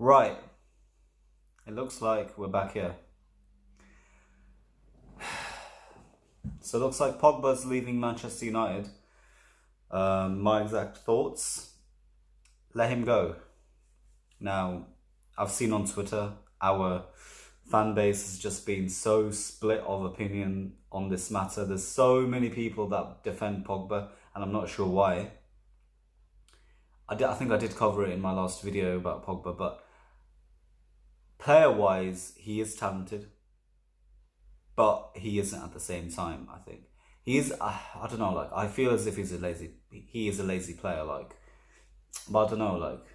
Right, it looks like we're back here. So it looks like Pogba's leaving Manchester United. My exact thoughts: let him go. Now, I've seen on Twitter our fan base has just been so split of opinion on this matter. There's so many people that defend Pogba, and I'm not sure why. I think I did cover it in my last video about Pogba, but player-wise, he is talented, but he isn't at the same time. I think he is. I don't know. Like, I feel as if he is a lazy player. Like, but I don't know. Like,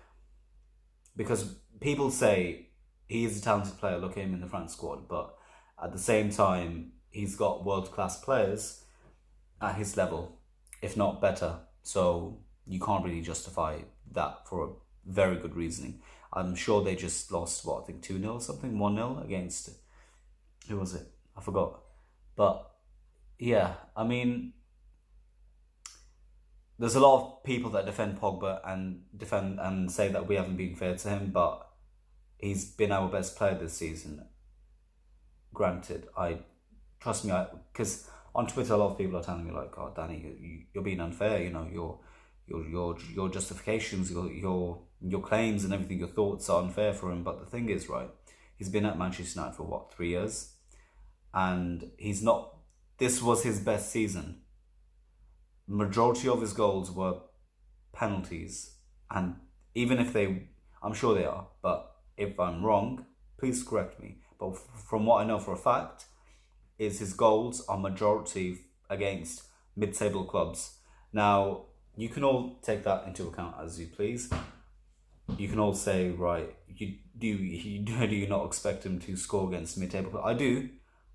because people say he is a talented player. Look at him in the France squad, but at the same time, he's got world-class players at his level, if not better. So you can't really justify that for a very good reasoning. I'm sure they just lost, what, I think 2-0 or something, 1-0 against, who was it? I forgot. But yeah, I mean, there's a lot of people that defend Pogba and say that we haven't been fair to him, but he's been our best player this season. Granted, trust me, because on Twitter a lot of people are telling me like, "Oh, Danny, you're being unfair. You know, your justifications, your claims and everything, your thoughts are unfair for him." But the thing is, right, he's been at Manchester United for what, 3 years, and he's not. This was his best season. Majority of his goals were penalties, and even if I'm sure they are, but if I'm wrong, please correct me. But from what I know for a fact, is his goals are majority against mid-table clubs. Now, you can all take that into account as you please. You can all say, right, do you not expect him to score against mid-table clubs? I do,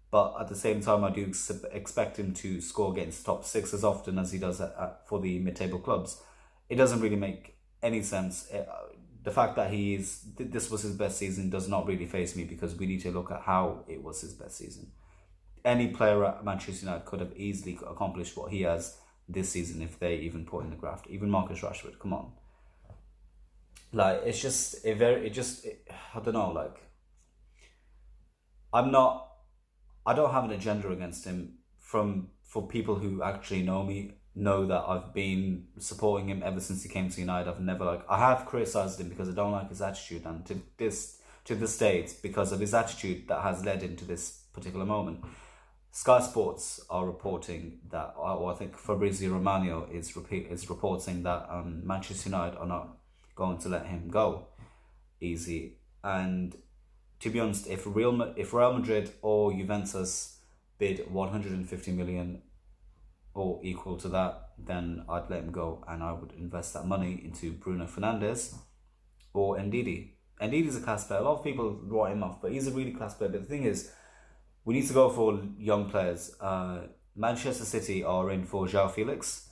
but at the same time, I do expect him to score against the top six as often as he does for the mid-table clubs. It doesn't really make any sense. The fact that this was his best season does not really faze me, because we need to look at how it was his best season. Any player at Manchester United could have easily accomplished what he has this season if they even put in the graft. Even Marcus Rashford, come on. Like, I don't know, like, I don't have an agenda against him. For people who actually know me, know that I've been supporting him ever since he came to United. I have criticised him because I don't like his attitude, and to this day, it's because of his attitude that has led into this particular moment. Sky Sports are reporting that, or I think Fabrizio Romano is reporting that Manchester United are not going to let him go easy. And to be honest, if Real Madrid or Juventus bid 150 million or equal to that, then I'd let him go, and I would invest that money into Bruno Fernandes or Ndidi. Ndidi's a class player. A lot of people write him off, but he's a really class player. But the thing is, we need to go for young players. Manchester City are in for João Felix.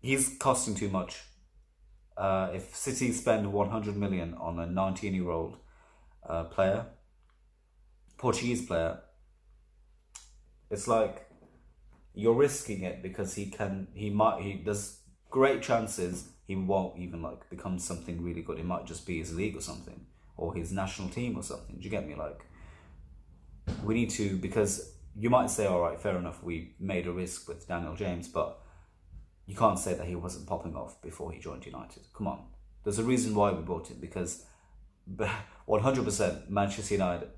He's costing too much. If City spend 100 million on a 19-year-old player, Portuguese player, it's like you're risking it, because there's great chances he won't even like become something really good. It might just be his league or something, or his national team or something. Do you get me? Like, we need to, because you might say, all right, fair enough, we made a risk with Daniel James, but you can't say that he wasn't popping off before he joined United. Come on. There's a reason why we bought him, because 100% Manchester United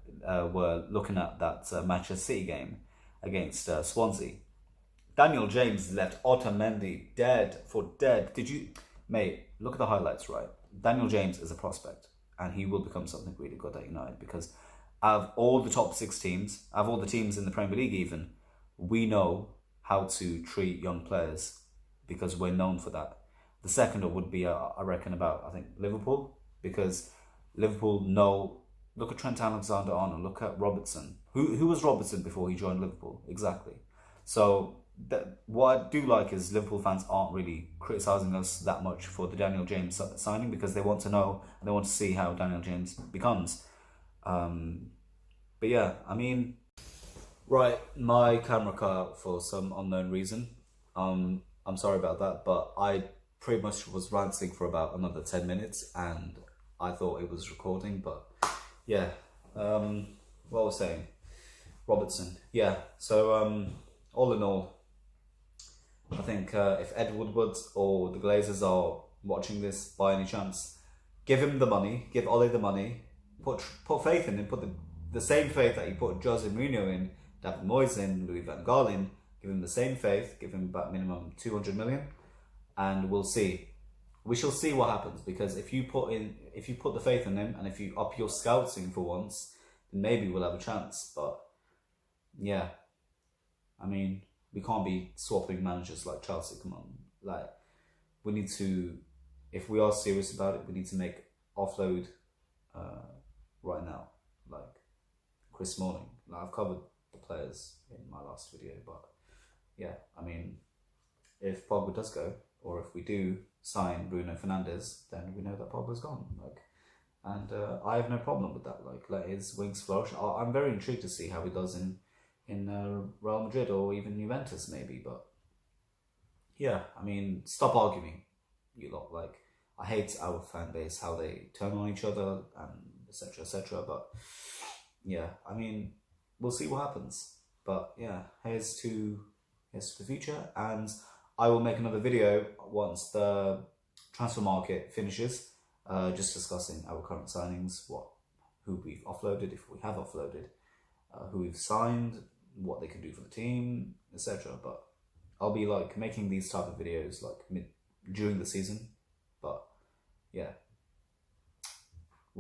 were looking at that Manchester City game against Swansea. Daniel James left Otamendi dead for dead. Mate, look at the highlights, right? Daniel James is a prospect, and he will become something really good at United, because out of all the top 6 teams, out of all the teams in the Premier League even, we know how to treat young players, because we're known for that. The second would be, I reckon, I think Liverpool, because Liverpool know. Look at Trent Alexander-Arnold. Look at Robertson. Who was Robertson before he joined Liverpool? Exactly. So what I do like is Liverpool fans aren't really criticising us that much for the Daniel James signing, because they want to know and they want to see how Daniel James becomes. But yeah, I mean, right, my camera cut out for some unknown reason. I'm sorry about that, but I pretty much was ranting for about another 10 minutes, and I thought it was recording, but yeah. What was I saying? Robertson. Yeah. So all in all, I think if Ed Woodward or the Glazers are watching this by any chance, give him the money, give Ole the money, put faith in him, put the same faith that you put Jose Mourinho in, David Moyes in, Louis van Gaal in, give him the same faith, give him about minimum 200 million, and we'll see. We shall see what happens, because if you put the faith in him and if you up your scouting for once, then maybe we'll have a chance. But yeah, I mean, we can't be swapping managers like Chelsea. Come on, like, we need to, if we are serious about it, we need to make offload right now. Like Chris Smalling. Like, I've covered the players in my last video, but yeah, I mean, if Pogba does go, or if we do sign Bruno Fernandes, then we know that Pogba's gone. Like, and I have no problem with that. Like, let his wings flourish. I'm very intrigued to see how he does in Real Madrid or even Juventus maybe. But yeah, I mean, stop arguing, you lot. Like, I hate our fan base, how they turn on each other and etc. etc. But yeah, I mean, we'll see what happens. But yeah, here's to the future, and I will make another video once the transfer market finishes, just discussing our current signings, who we've offloaded, if we have offloaded, who we've signed, what they can do for the team, etc. But I'll be like making these type of videos like during the season. But yeah,